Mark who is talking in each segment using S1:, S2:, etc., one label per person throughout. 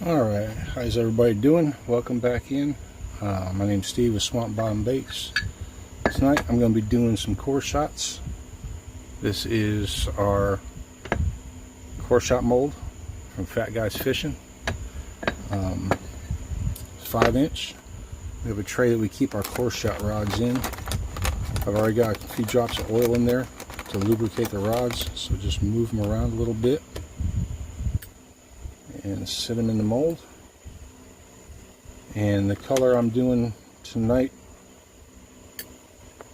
S1: Alright, how's everybody doing? Welcome back in. My name's Steve with Swamp Bottom Baits. Tonight I'm going to be doing some Coreshots. This is our Coreshot mold from Fat Guys Fishing. 5-inch. We have a tray that we keep our Coreshot rods in. I've already got a few drops of oil in there to lubricate the rods, so just move them around a little bit and set them in the mold. And the color I'm doing tonight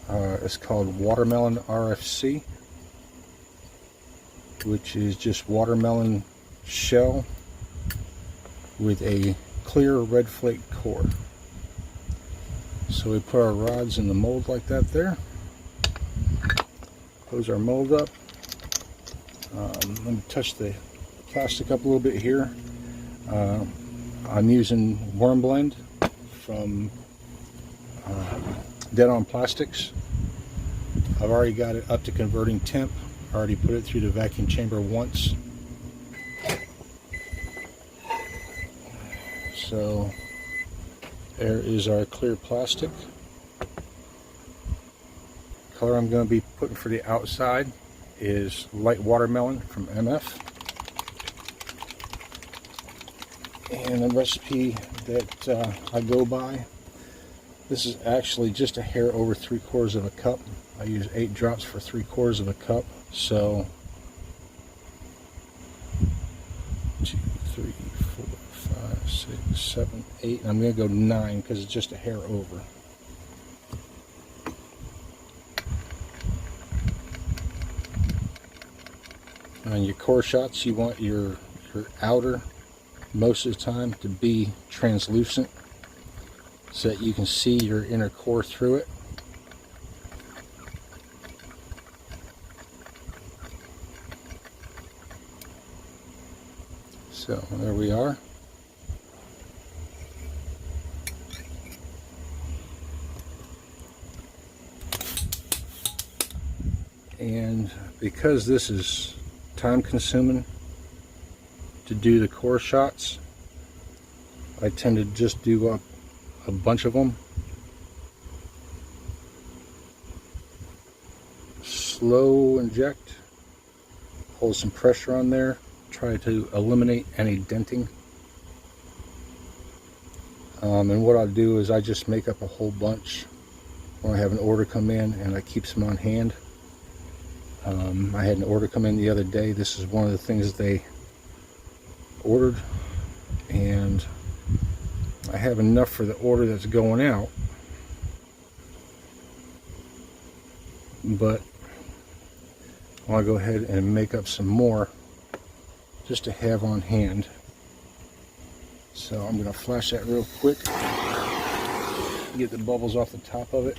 S1: is called Watermelon RFC, which is just watermelon shell with a clear red flake core. So we put our rods in the mold like that there. Close our mold up. Let me touch the plastic up a little bit here. I'm using Worm Blend from Dead On Plastics. I've already got it up to converting temp. I already put it through the vacuum chamber once. So there is our clear plastic. Color I'm going to be putting for the outside is Light Watermelon from MF. And the recipe that I go by, this is actually just a hair over 3/4 of a cup. I use 8 drops for 3/4 of a cup. So 2, 3, 4, 5, 6, 7, 8. And I'm going to go 9 because it's just a hair over. On your Coreshots, you want your outer most of the time to be translucent so that you can see your inner core through it. So there we are. And because this is time consuming to do the Coreshots, I tend to just do a bunch of them. Slow inject, hold some pressure on there, try to eliminate any denting. And what I'll do is I just make up a whole bunch when I have an order come in, and I keep some on hand. I had an order come in the other day. This is one of the things they ordered, and I have enough for the order that's going out, but I want to go ahead and make up some more just to have on hand. So I'm going to flash that real quick, get the bubbles off the top of it,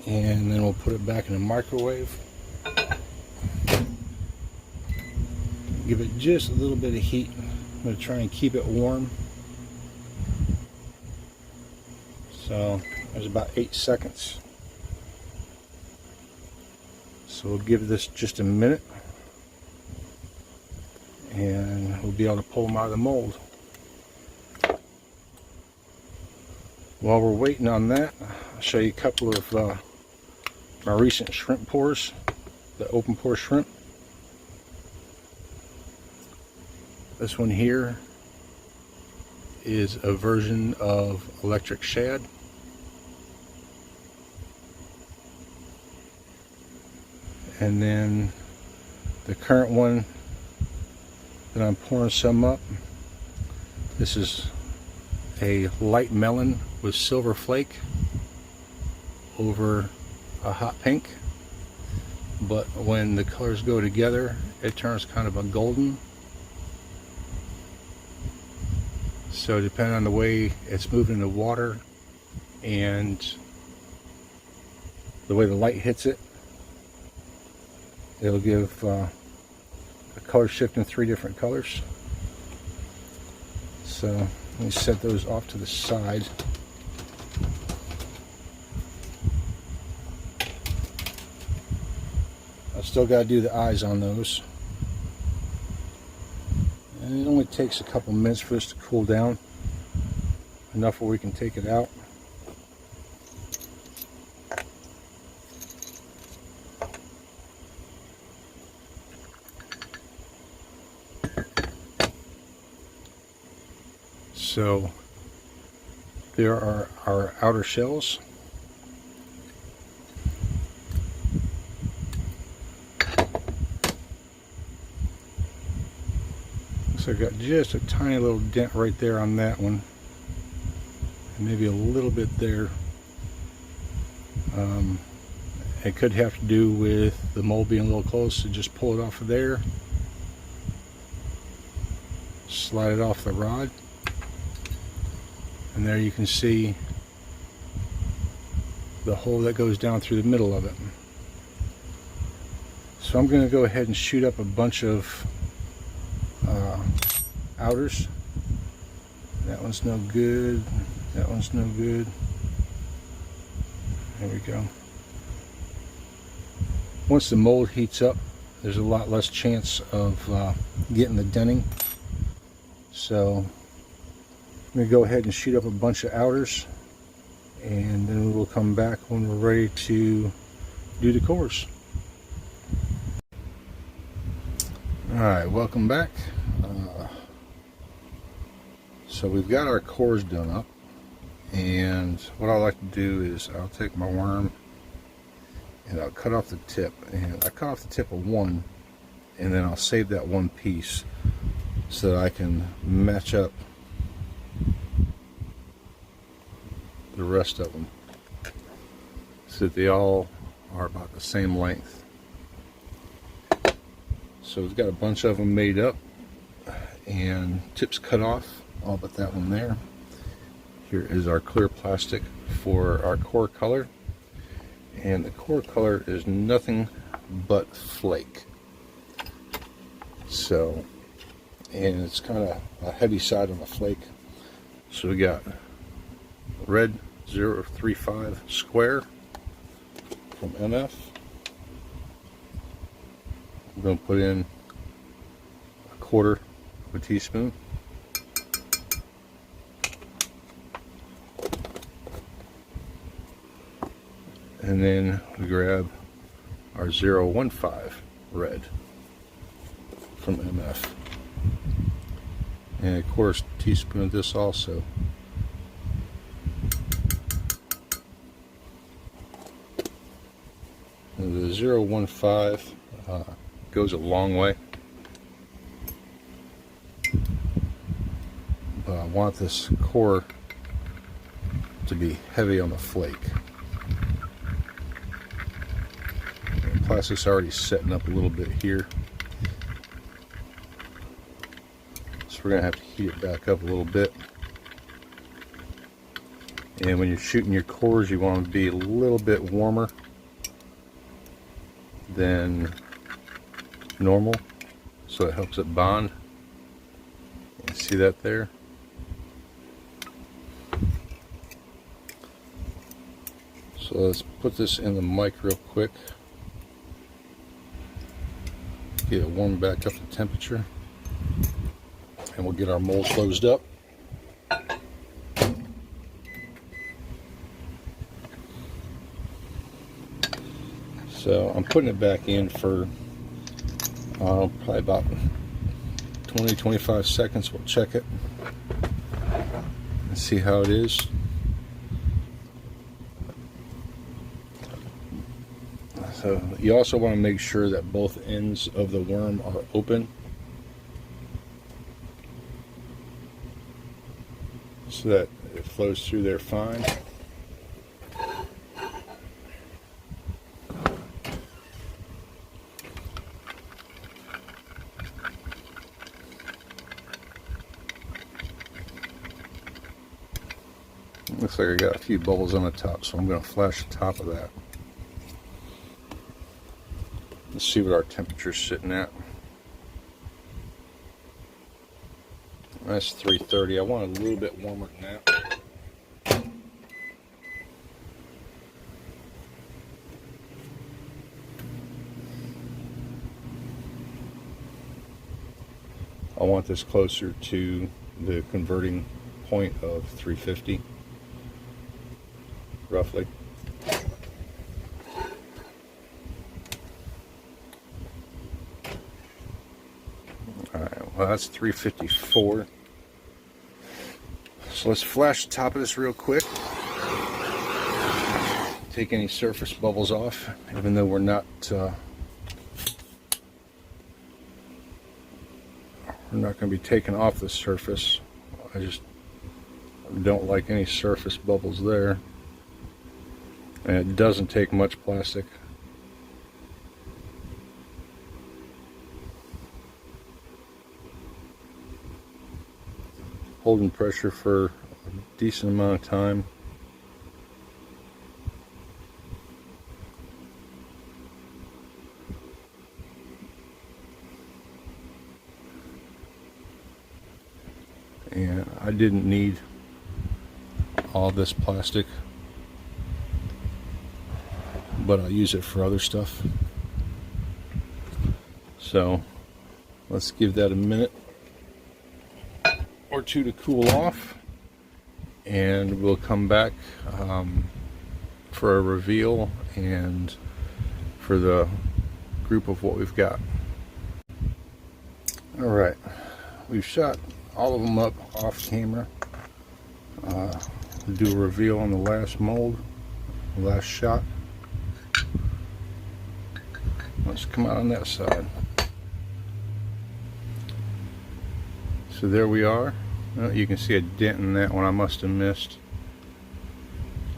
S1: and then we'll put it back in the microwave. Give it just a little bit of heat. I'm going to try and keep it warm. So there's about 8 seconds. So we'll give this just a minute, and we'll be able to pull them out of the mold. While we're waiting on that, I'll show you a couple of my recent shrimp pours, the open pour shrimp. This one here is a version of electric shad. And then the current one that I'm pouring some up, this is a light melon with silver flake over a hot pink. But when the colors go together, it turns kind of a golden. So depending on the way it's moving in the water and the way the light hits it, it'll give a color shift in 3 different colors. So let me set those off to the side. I've still got to do the eyes on those. And it only only takes a couple minutes for this to cool down, enough where we can take it out. So there are our outer shells. So I got just a tiny little dent right there on that one, and maybe a little bit there. It could have to do with the mold being a little close, so just pull it off of there, slide it off the rod, and there you can see the hole that goes down through the middle of it. So I'm going to go ahead and shoot up a bunch of outers. That one's no good. That one's no good. There we go. Once the mold heats up, there's a lot less chance of getting the denting. So I'm going to go ahead and shoot up a bunch of outers, and then we will come back when we're ready to do the cores. Alright, welcome back. So we've got our cores done up, and what I like to do is I'll take my worm and I'll cut off the tip, and I cut off the tip of one, and then I'll save that one piece so that I can match up the rest of them so that they all are about the same length. So we've got a bunch of them made up and tips cut off, all but that one there. Here is our clear plastic for our core color, and the core color is nothing but flake. So, and it's kind of a heavy side on the flake. So we got red 035 square from MF. I'm going to put in a 1/4 of a teaspoon. And then we grab our 015 red from MF. And of course, a teaspoon of this also. And the 015 goes a long way. But I want this core to be heavy on the flake. Plastic's already setting up a little bit here, so we're gonna have to heat it back up a little bit. And when you're shooting your cores, you want to be a little bit warmer than normal, so it helps it bond. You see that there? So let's put this in the mic real quick. Get it warmed back up to temperature, and we'll get our mold closed up. So I'm putting it back in for probably about 20-25 seconds. We'll check it and see how it is. So you also want to make sure that both ends of the worm are open, so that it flows through there fine. Looks like I got a few bubbles on the top, so I'm going to flash the top of that. Let's see what our temperature's sitting at. That's 330. I want it a little bit warmer than that. I want this closer to the converting point of 350, roughly. Alright, well that's 354. So let's flash the top of this real quick. Take any surface bubbles off, even though we're not going to be taking off the surface. I just don't like any surface bubbles there. And it doesn't take much plastic. Holding pressure for a decent amount of time. And I didn't need all this plastic, but I'll use it for other stuff. So let's give that a minute or two to cool off, and we'll come back for a reveal and for the group of what we've got. Alright, we've shot all of them up off camera. Do a reveal on the last mold, the last shot. Let's come out on that side. So there we are. You can see a dent in that one. I must have missed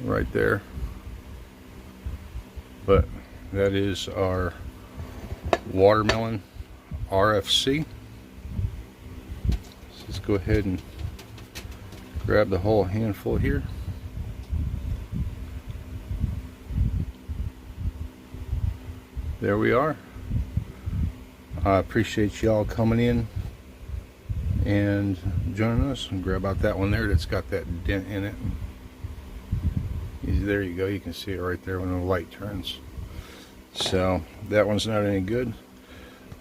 S1: right there. But that is our watermelon RFC. So let's go ahead and grab the whole handful here. There we are. I appreciate y'all coming in and joining us. And grab out that one there that's got that dent in it. There you go, you can see it right there when the light turns. So that one's not any good,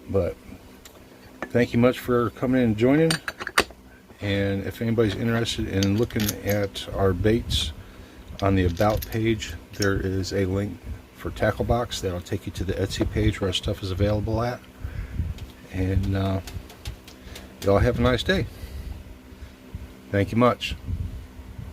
S1: but thank you much for coming in and joining. And if anybody's interested in looking at our baits, on the about page there is a link for Tackle Box that'll take you to the Etsy page where our stuff is available at. And y'all have a nice day. Thank you much.